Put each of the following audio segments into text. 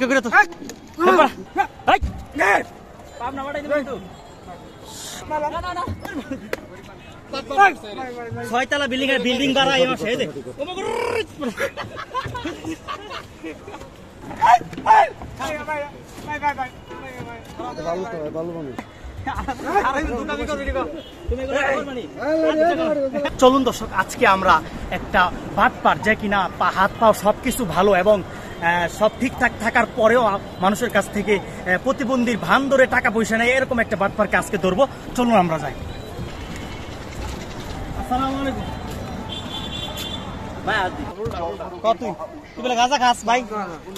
বিক্রি করে তো পাবনা বাড়াই দিবেন তো ছয়তলা বিল্ডিং বাড়া এই মাসে দে চলুন দর্শক, আজকে আমরা একটা বাটপার যে কিনা হাত পাও সবকিছু ভালো এবং সব ঠিকঠাক থাকার পরেও মানুষের কাছ থেকে প্রতিবন্ধীর ভান ধরে টাকা পয়সা নেয়, এরকম একটা বাটপারকে আজকে ধরবো। চলুন আমরা যাই। আসসালামু আলাইকুম ভাই। তুই বেলা গাঁজা খাস ভাই?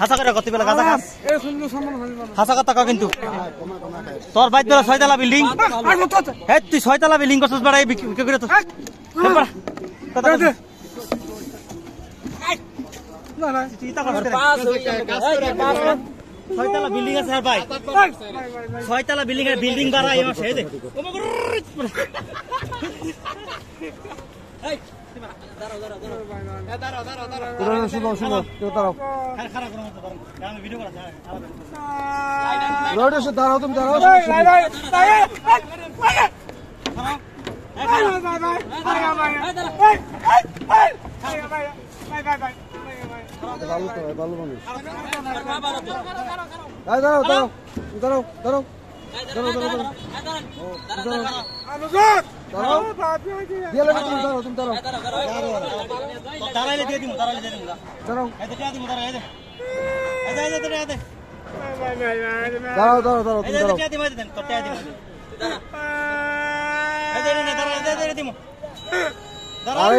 হাসা করে কত বেলা গাঁজা খাস? হাসা কথা কও কিন্তু তোর বাইর বেলা 6তলা বিল্ডিং, হ্যাঁ তুই 6তলা বিল্ডিং করছিস বাড়াই বিক্রি করে তো ছয়তলা বিল্ডিং আছে ভাই, 6তলা বিল্ডিং বাড়া এই মাসে দে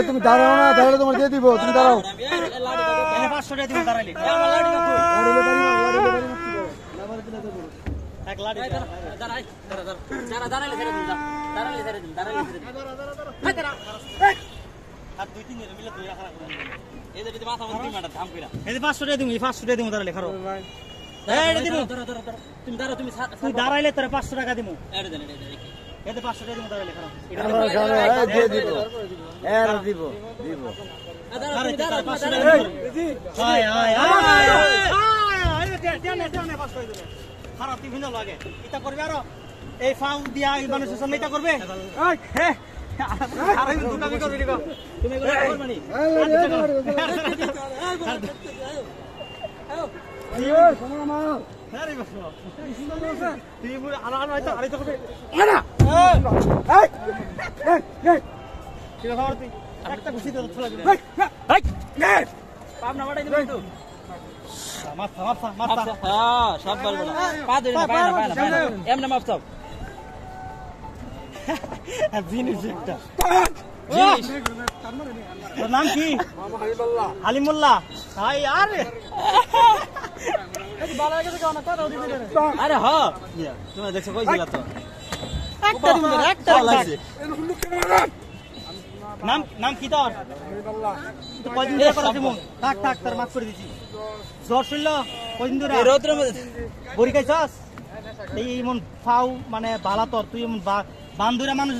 তুমি দাঁড়াও না, দাঁড়ালে তোমার দিয়ে দিব, তুমি দাঁড়াও। 500 টাকা দিব দাঁড়াইলে দাঁড়াইলে তোর 500 টাকা দিব, 500 টাকা দিব দাঁড়াইলে খারাপ বিভিন্ন লাগে এটা করবে আরো এই ফাউ দিয়া মানুষের সামনে এটা করবে পাবনা বাড়াই দিবেন তো নাম কি? হালিমুল্লাহ। আরে হ্যাঁ তুমি দেখছো কইছিল তো নাম কি তোর? কয়দিন ধরে থাক তার মাফ করে দিছি। জ্বর শুনল কয়দিন ধরে? বড়ি খাইছস? এই এমন ফাউ মানে বালা তোর, তুই এমন বান্ধুরা মানুষ